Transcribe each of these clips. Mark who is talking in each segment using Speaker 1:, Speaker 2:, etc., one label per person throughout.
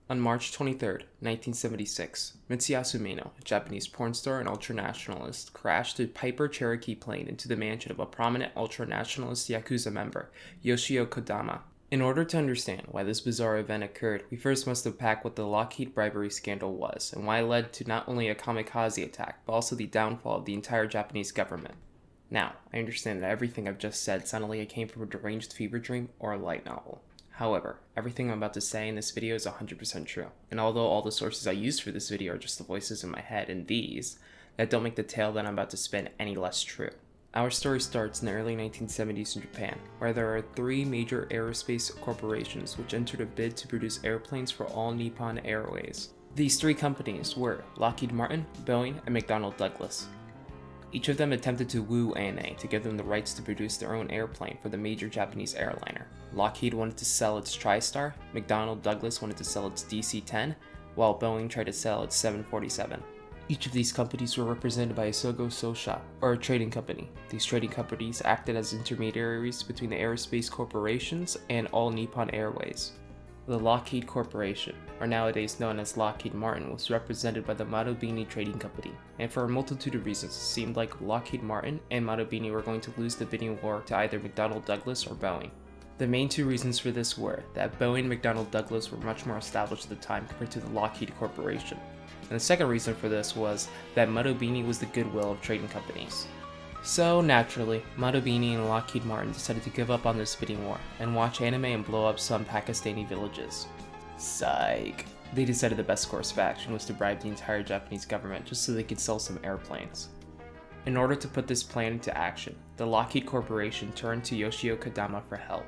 Speaker 1: On March 23, 1976, Mitsuyasu Maeno, a Japanese porn star and ultranationalist, crashed a Piper Cherokee plane into the mansion of a prominent ultranationalist Yakuza member, Yoshio Kodama. In order to understand why this bizarre event occurred, we first must unpack what the Lockheed bribery scandal was, and why it led to not only a kamikaze attack, but also the downfall of the entire Japanese government. Now, I understand that everything I've just said sounded like it came from a deranged fever dream or a light novel. However, everything I'm about to say in this video is 100% true, and although all the sources I used for this video are just the voices in my head and these, that don't make the tale that I'm about to spin any less true. Our story starts in the early 1970s in Japan, where there are three major aerospace corporations which entered a bid to produce airplanes for All Nippon Airways. These three companies were Lockheed Martin, Boeing, and McDonnell Douglas. Each of them attempted to woo ANA to give them the rights to produce their own airplane for the major Japanese airliner. Lockheed wanted to sell its TriStar, McDonnell Douglas wanted to sell its DC-10, while Boeing tried to sell its 747. Each of these companies were represented by a Sogo Sosha, or a trading company. These trading companies acted as intermediaries between the aerospace corporations and All Nippon Airways. The Lockheed Corporation, or nowadays known as Lockheed Martin, was represented by the Marubeni Trading Company, and for a multitude of reasons it seemed like Lockheed Martin and Marubeni were going to lose the bidding war to either McDonnell Douglas or Boeing. The main two reasons for this were that Boeing and McDonnell Douglas were much more established at the time compared to the Lockheed Corporation, and the second reason for this was that Marubeni was the goodwill of trading companies. So, naturally, Marubeni and Lockheed Martin decided to give up on this bidding war and watch anime and blow up some Pakistani villages. Psych. They decided the best course of action was to bribe the entire Japanese government just so they could sell some airplanes. In order to put this plan into action, the Lockheed Corporation turned to Yoshio Kodama for help.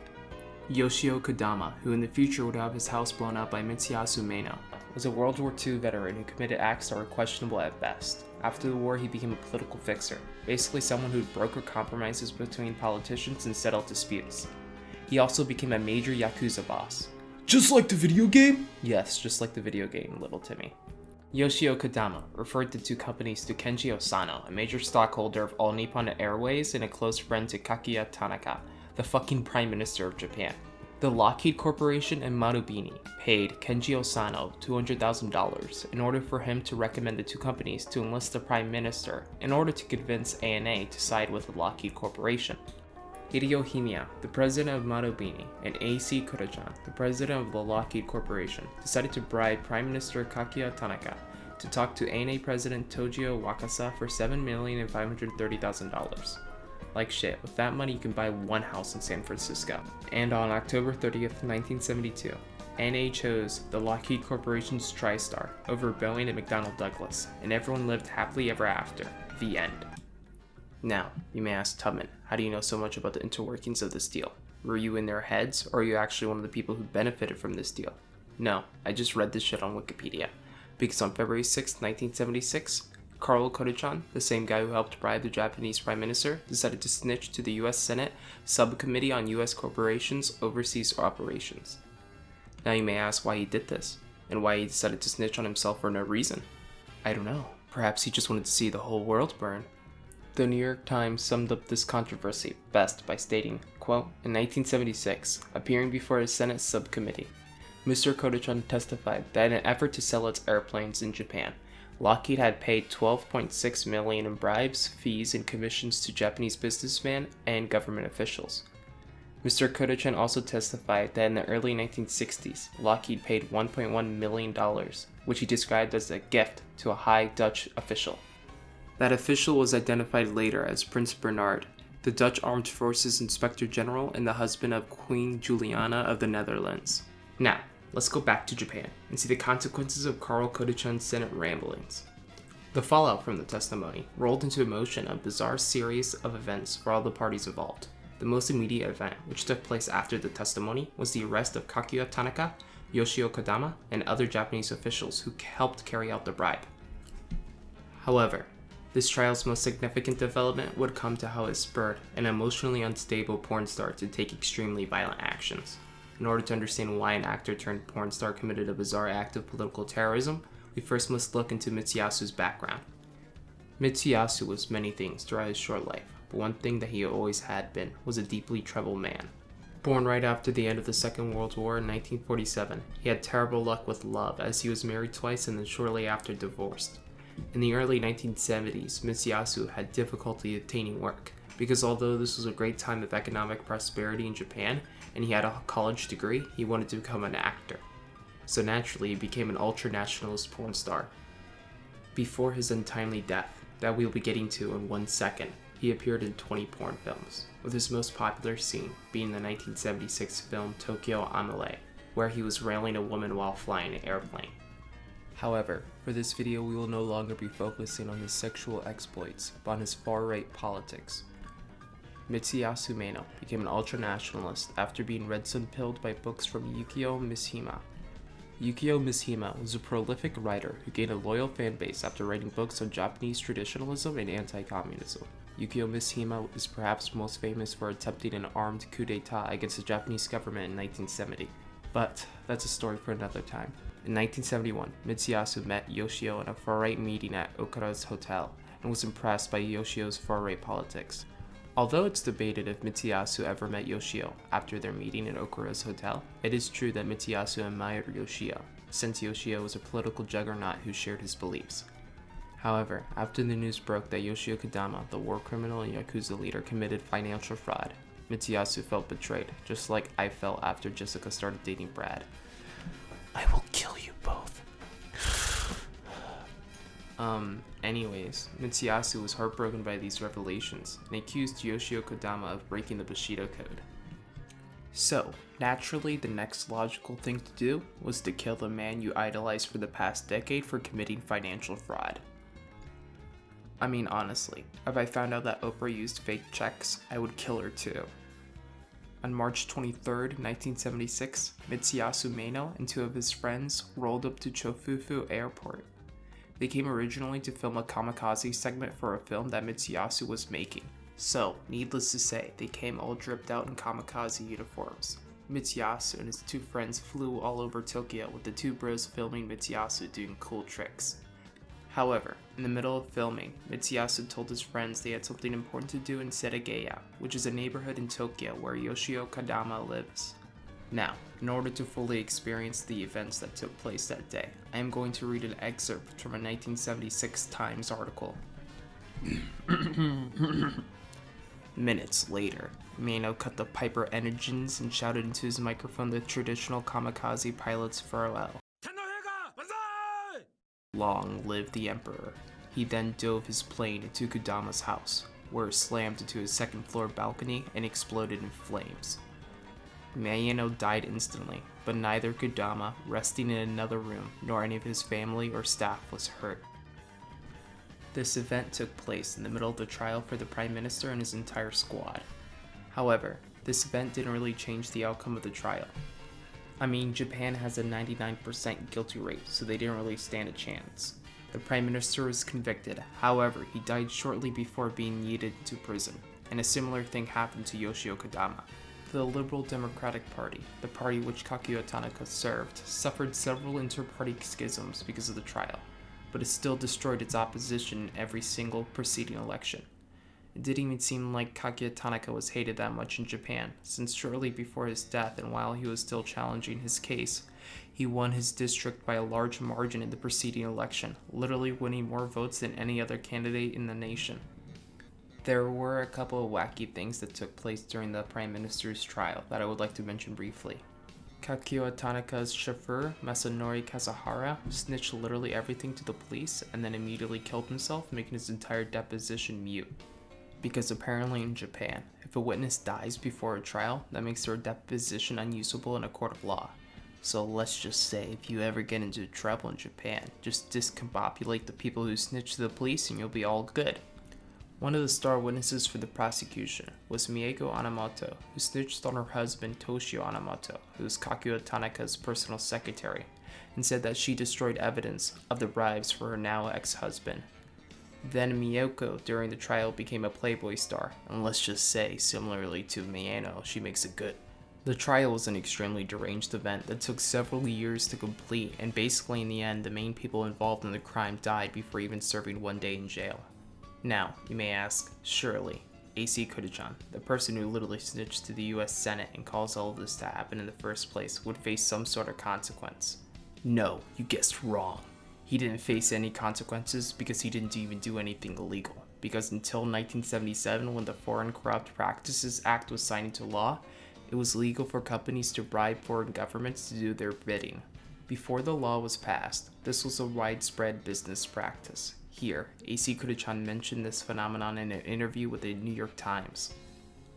Speaker 1: Yoshio Kodama, who in the future would have his house blown up by Mitsuyasu Maeno, was a World War II veteran who committed acts that were questionable at best. After the war, he became a political fixer, basically someone who'd broker compromises between politicians and settle disputes. He also became a major Yakuza boss.
Speaker 2: Just like the video game?
Speaker 1: Yes, just like the video game, little Timmy. Yoshio Kodama referred the two companies to Kenji Osano, a major stockholder of All Nippon Airways and a close friend to Kakuya Tanaka, the fucking Prime Minister of Japan. The Lockheed Corporation and Marubeni paid Kenji Osano $200,000 in order for him to recommend the two companies to enlist the Prime Minister in order to convince ANA to side with the Lockheed Corporation. Hideo Himiya, the president of Marubeni, and A.C. Kurachan, the president of the Lockheed Corporation, decided to bribe Prime Minister Kakuya Tanaka to talk to ANA President Tojiro Wakasa for $7,530,000. Like shit, with that money you can buy one house in San Francisco. And on October 30th, 1972, ANA chose the Lockheed Corporation's TriStar over Boeing and McDonnell Douglas, and everyone lived happily ever after. The end. Now, you may ask Tubman, how do you know so much about the interworkings of this deal? Were you in their heads, or are you actually one of the people who benefited from this deal? No, I just read this shit on Wikipedia. Because on February 6, 1976, Karl Kodachan, the same guy who helped bribe the Japanese Prime Minister, decided to snitch to the US Senate Subcommittee on US Corporations Overseas Operations. Now you may ask why he did this, and why he decided to snitch on himself for no reason. I don't know, perhaps he just wanted to see the whole world burn. The New York Times summed up this controversy best by stating, quote, in 1976, appearing before a Senate subcommittee, Mr. Kodachan testified that in an effort to sell its airplanes in Japan, Lockheed had paid $12.6 million in bribes, fees, and commissions to Japanese businessmen and government officials. Mr. Kodachan also testified that in the early 1960s, Lockheed paid $1.1 million, which he described as a gift to a high Dutch official. That official was identified later as Prince Bernhard, the Dutch Armed Forces Inspector General and the husband of Queen Juliana of the Netherlands. Now, let's go back to Japan and see the consequences of Karl Kodachan's Senate ramblings. The fallout from the testimony rolled into motion a bizarre series of events for all the parties involved. The most immediate event, which took place after the testimony, was the arrest of Kakuya Tanaka, Yoshio Kodama, and other Japanese officials who helped carry out the bribe. However, this trial's most significant development would come to how it spurred an emotionally unstable porn star to take extremely violent actions. In order to understand why an actor turned porn star committed a bizarre act of political terrorism, we first must look into Mitsuyasu's background. Mitsuyasu was many things throughout his short life, but one thing that he always had been was a deeply troubled man. Born right after the end of the Second World War in 1947, he had terrible luck with love as he was married twice and then shortly after divorced. In the early 1970s, Mitsuyasu had difficulty attaining work, because although this was a great time of economic prosperity in Japan and he had a college degree, he wanted to become an actor. So naturally, he became an ultra-nationalist porn star. Before his untimely death, that we'll be getting to in 1 second, he appeared in 20 porn films, with his most popular scene being the 1976 film Tokyo Amale, where he was railing a woman while flying an airplane. However, for this video we will no longer be focusing on his sexual exploits, but on his far-right politics. Mitsuyasu Maeno became an ultra-nationalist after being red-sun-pilled by books from Yukio Mishima. Yukio Mishima was a prolific writer who gained a loyal fan base after writing books on Japanese traditionalism and anti-communism. Yukio Mishima is perhaps most famous for attempting an armed coup d'etat against the Japanese government in 1970. But that's a story for another time. In 1971, Mitsuyasu met Yoshio in a far-right meeting at Okura's hotel and was impressed by Yoshio's far-right politics. Although it's debated if Mitsuyasu ever met Yoshio after their meeting in Okura's hotel, it is true that Mitsuyasu admired Yoshio, since Yoshio was a political juggernaut who shared his beliefs. However, after the news broke that Yoshio Kodama, the war criminal and Yakuza leader, committed financial fraud, Mitsuyasu felt betrayed, just like I felt after Jessica started dating Brad. I will kill you both. Anyways, Mitsuyasu was heartbroken by these revelations and accused Yoshio Kodama of breaking the Bushido Code. So, naturally, the next logical thing to do was to kill the man you idolized for the past decade for committing financial fraud. I mean, honestly, if I found out that Oprah used fake checks, I would kill her too. On March 23rd, 1976, Mitsuyasu Maeno and two of his friends rolled up to Chofufu Airport. They came originally to film a kamikaze segment for a film that Mitsuyasu was making. So, needless to say, they came all dripped out in kamikaze uniforms. Mitsuyasu and his two friends flew all over Tokyo with the two bros filming Mitsuyasu doing cool tricks. However, in the middle of filming, Mitsuyasu told his friends they had something important to do in Setagaya, which is a neighborhood in Tokyo where Yoshio Kodama lives. Now, in order to fully experience the events that took place that day, I am going to read an excerpt from a 1976 Times article. Minutes later, Maeno cut the Piper engines and shouted into his microphone the traditional kamikaze pilot's farewell. Long live the Emperor. He then dove his plane into Kodama's house, where it slammed into his second-floor balcony and exploded in flames. Maeno died instantly, but neither Kodama, resting in another room, nor any of his family or staff was hurt. This event took place in the middle of the trial for the Prime Minister and his entire squad. However, this event didn't really change the outcome of the trial. I mean, Japan has a 99% guilty rate, so they didn't really stand a chance. The Prime Minister was convicted, however, he died shortly before being yeeted to prison, and a similar thing happened to Yoshio Kodama. The Liberal Democratic Party, the party which Kakuyo Tanaka served, suffered several inter-party schisms because of the trial, but it still destroyed its opposition in every single preceding election. It didn't even seem like Kakuyo Tanaka was hated that much in Japan, since shortly before his death and while he was still challenging his case, he won his district by a large margin in the preceding election, literally winning more votes than any other candidate in the nation. There were a couple of wacky things that took place during the Prime Minister's trial that I would like to mention briefly. Kakuyo Tanaka's chauffeur, Masanori Kazahara, snitched literally everything to the police and then immediately killed himself, making his entire deposition mute. Because apparently in Japan, if a witness dies before a trial, that makes their deposition unusable in a court of law. So let's just say if you ever get into trouble in Japan, just discombobulate the people who snitched to the police and you'll be all good. One of the star witnesses for the prosecution was Mieko Anamoto, who snitched on her husband Toshio Anamoto, who was Kakuyo Tanaka's personal secretary, and said that she destroyed evidence of the bribes for her now ex-husband. Then Mieko, during the trial, became a Playboy star, and let's just say, similarly to Maeno, she makes it good. The trial was an extremely deranged event that took several years to complete, and basically in the end, the main people involved in the crime died before even serving 1 day in jail. Now, you may ask, surely, AC Kudachan, the person who literally snitched to the US Senate and caused all of this to happen in the first place, would face some sort of consequence. No, you guessed wrong. He didn't face any consequences because he didn't even do anything illegal. Because until 1977, when the Foreign Corrupt Practices Act was signed into law, it was legal for companies to bribe foreign governments to do their bidding. Before the law was passed, this was a widespread business practice. Here, AC Kudachan mentioned this phenomenon in an interview with the New York Times.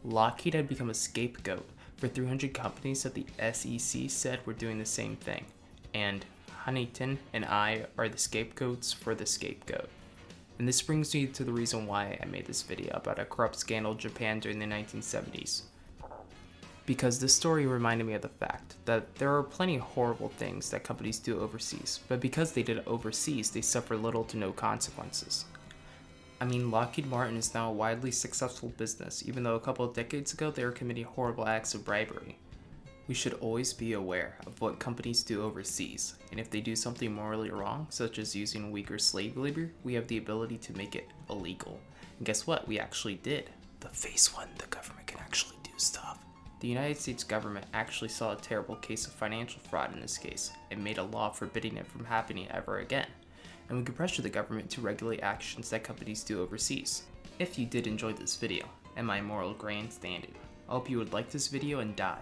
Speaker 1: Lockheed had become a scapegoat for 300 companies that the SEC said were doing the same thing, and Huntington and I are the scapegoats for the scapegoat. And this brings me to the reason why I made this video about a corrupt scandal in Japan during the 1970s. Because this story reminded me of the fact that there are plenty of horrible things that companies do overseas, but because they did it overseas, they suffer little to no consequences. I mean, Lockheed Martin is now a widely successful business, even though a couple of decades ago they were committing horrible acts of bribery. We should always be aware of what companies do overseas, and if they do something morally wrong, such as using Uyghur slave labor, we have the ability to make it illegal. And guess what? We actually did. The face one, the government can actually do stuff. The United States government actually saw a terrible case of financial fraud in this case, and made a law forbidding it from happening ever again. And we could pressure the government to regulate actions that companies do overseas. If you did enjoy this video, and my moral grandstanding, I hope you would like this video and die.